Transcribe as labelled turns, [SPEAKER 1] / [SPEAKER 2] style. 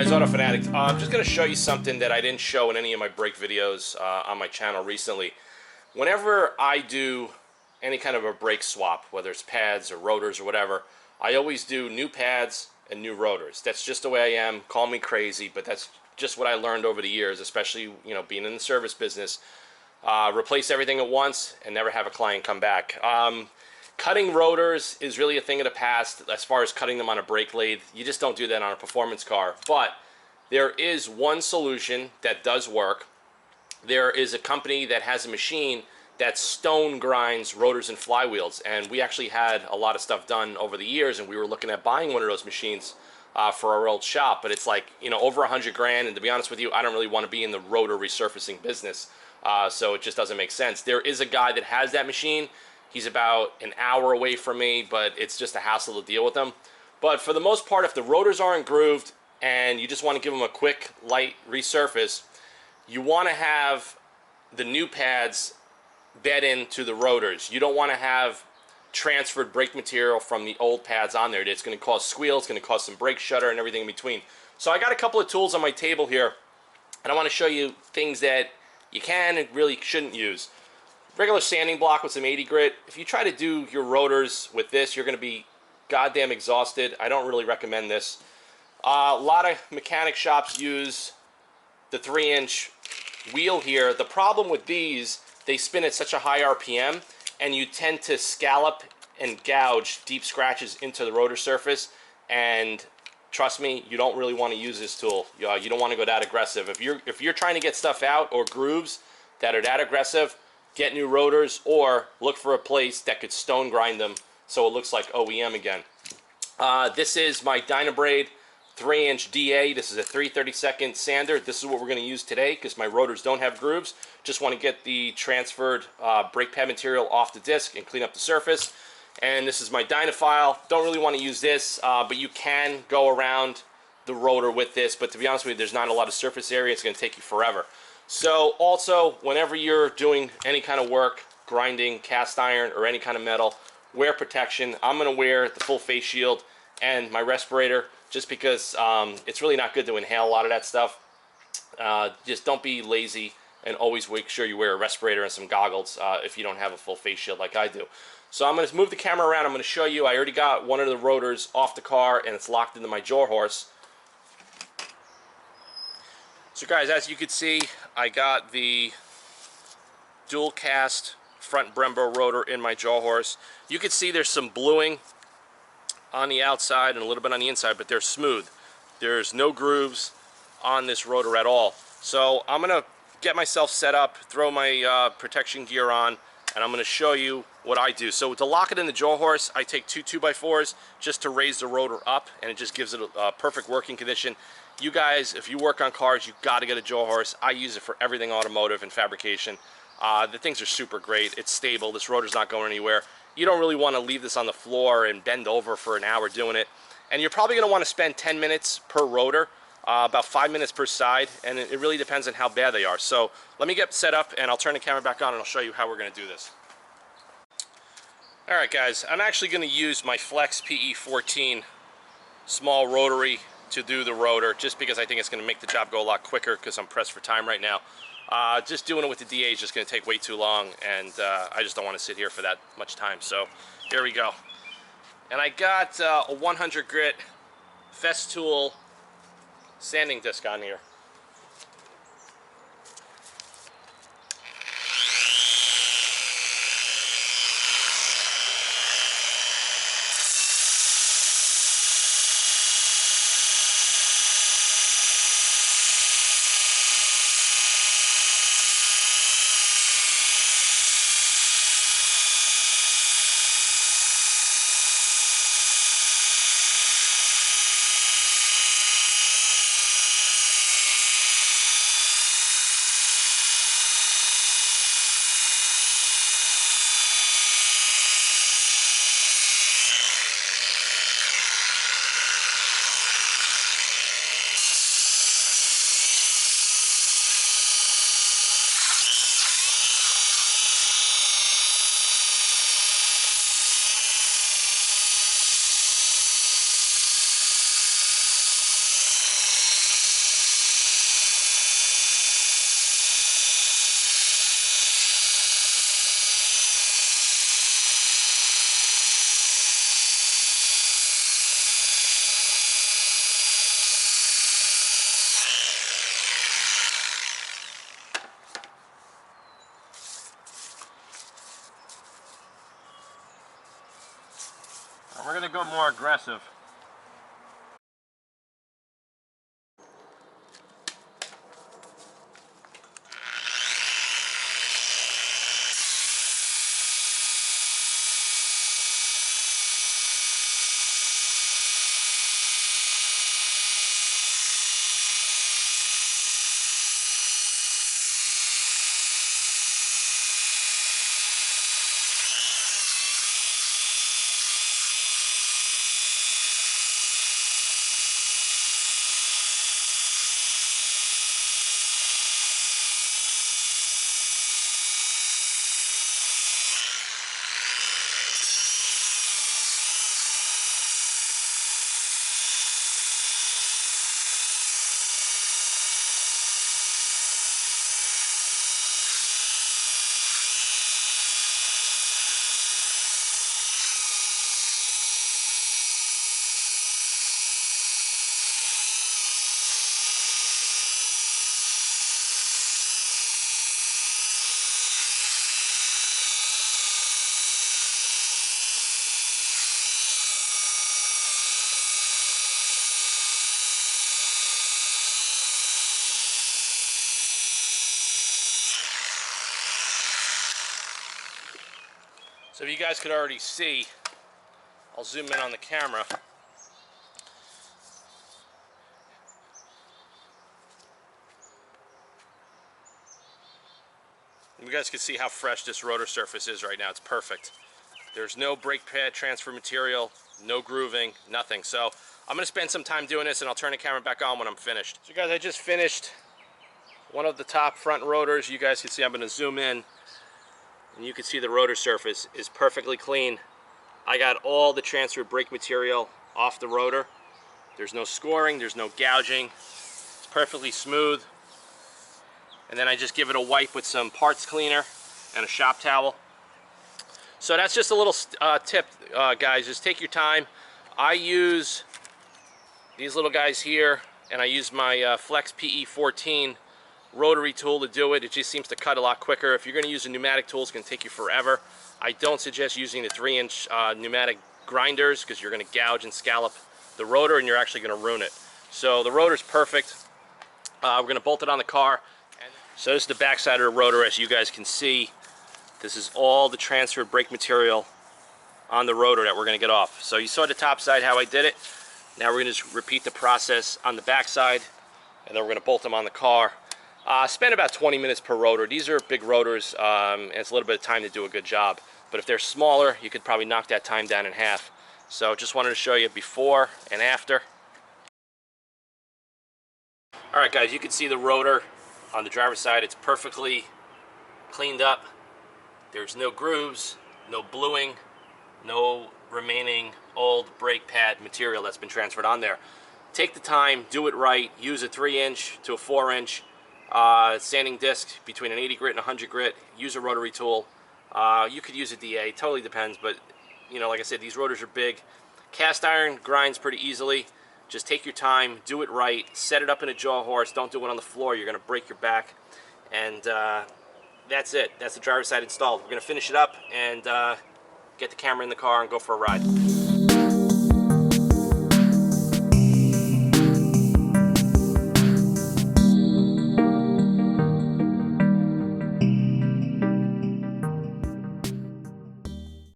[SPEAKER 1] guys, autofanatic. I'm just going to show you something that I didn't show in any of my brake videos on my channel recently. Whenever I do any kind of a brake swap, whether it's pads or rotors or whatever, I always do new pads and new rotors. That's just the way I am. Call me crazy, but that's just what I learned over the years, especially being in the service business. Replace everything at once and never have a client come back. Cutting rotors is really a thing of the past as far as cutting them on a brake lathe. You just don't do that on a performance car. But there is one solution that does work. There is a company that has a machine that stone grinds rotors and flywheels. And we actually had a lot of stuff done over the years, and we were looking at buying one of those machines for our old shop. But it's like, over 100 grand. And to be honest with you, I don't really want to be in the rotor resurfacing business. So it just doesn't make sense. There is a guy that has that machine. He's about an hour away from me, but it's just a hassle to deal with him. But for the most part, if the rotors aren't grooved and you just want to give them a quick, light resurface, you want to have the new pads bed into the rotors. You don't want to have transferred brake material from the old pads on there. It's going to cause squeal, it's going to cause some brake shudder and everything in between. So I got a couple of tools on my table here, and I want to show you things that you can and really shouldn't use. Regular sanding block with some 80 grit. If you try to do your rotors with this, you're going to be goddamn exhausted. I don't really recommend this. A lot of mechanic shops use the 3-inch wheel here. The problem with these, they spin at such a high RPM, and you tend to scallop and gouge deep scratches into the rotor surface. And trust me, you don't really want to use this tool. You don't want to go that aggressive. If you're trying to get stuff out or grooves that are that aggressive, get new rotors or look for a place that could stone grind them so it looks like OEM again. This is my Dynabrade 3-inch DA. This is a 3/32 sander. This is what we're going to use today because my rotors don't have grooves. Just want to get the transferred brake pad material off the disc and clean up the surface. And this is my Dynafile. Don't really want to use this, but you can go around the rotor with this. But to be honest with you, there's not a lot of surface area. It's going to take you forever. So also, whenever you're doing any kind of work, grinding, cast iron, or any kind of metal, wear protection. I'm going to wear the full face shield and my respirator just because it's really not good to inhale a lot of that stuff. Just don't be lazy and always make sure you wear a respirator and some goggles if you don't have a full face shield like I do. So I'm going to move the camera around. I'm going to show you. I already got one of the rotors off the car and it's locked into my jaw horse. So guys, as you can see, I got the dual cast front Brembo rotor in my jaw horse. You can see there's some bluing on the outside and a little bit on the inside, but they're smooth. There's no grooves on this rotor at all. So I'm going to get myself set up, throw my protection gear on, and I'm going to show you what I do. So to lock it in the jaw horse, I take two 2x4s just to raise the rotor up, and it just gives it a perfect working condition. You guys, if you work on cars, you got to get a jaw horse. I use it for everything automotive and fabrication. The things are super great. It's stable. This rotor's not going anywhere. You don't really want to leave this on the floor and bend over for an hour doing it. And you're probably going to want to spend 10 minutes per rotor, about 5 minutes per side, and it really depends on how bad they are. So let me get set up, and I'll turn the camera back on, and I'll show you how we're going to do this. All right, guys, I'm actually going to use my Flex PE14 small rotary to do the rotor, just because I think it's going to make the job go a lot quicker because I'm pressed for time right now. Just doing it with the DA is just going to take way too long, and I just don't want to sit here for that much time. So here we go. And I got a 100 grit Festool sanding disc on here. we're going to go more aggressive. So if you guys could already see, I'll zoom in on the camera. You guys can see how fresh this rotor surface is right now. It's perfect. There's no brake pad transfer material, no grooving, nothing. So I'm going to spend some time doing this, and I'll turn the camera back on when I'm finished. So guys, I just finished one of the top front rotors. You guys can see I'm going to zoom in, and you can see the rotor surface is perfectly clean. I got all the transferred brake material off the rotor. There's no scoring, there's no gouging. It's perfectly smooth. And then I just give it a wipe with some parts cleaner and a shop towel. So that's just a little tip, guys. Just take your time. I use these little guys here, and I use my Flex PE14 rotary tool to do it. It just seems to cut a lot quicker. If you're going to use a pneumatic tool, it's going to take you forever. I don't suggest using the 3-inch pneumatic grinders, because you're going to gouge and scallop the rotor, and you're actually going to ruin it. So the rotor's perfect. We're going to bolt it on the car. So this is the back side of the rotor. As you guys can see, this is all the transferred brake material on the rotor that we're going to get off. So you saw the top side how I did it. Now we're going to just repeat the process on the back side, and then we're going to bolt them on the car. Spend about 20 minutes per rotor. These are big rotors, and it's a little bit of time to do a good job. But if they're smaller, you could probably knock that time down in half. So just wanted to show you before and after. Alright guys, you can see the rotor on the driver's side. It's perfectly cleaned up. There's no grooves, no bluing, no remaining old brake pad material that's been transferred on there. Take the time, do it right. Use a 3-inch to a 4-inch sanding disc between an 80 grit and a 100 grit. Use a rotary tool. You could use a DA, totally depends, but you know, like I said, these rotors are big. Cast iron grinds pretty easily. Just take your time, do it right, set it up in a jaw horse. Don't do it on the floor, you're going to break your back. And that's it. That's the driver's side installed. We're going to finish it up and get the camera in the car and go for a ride.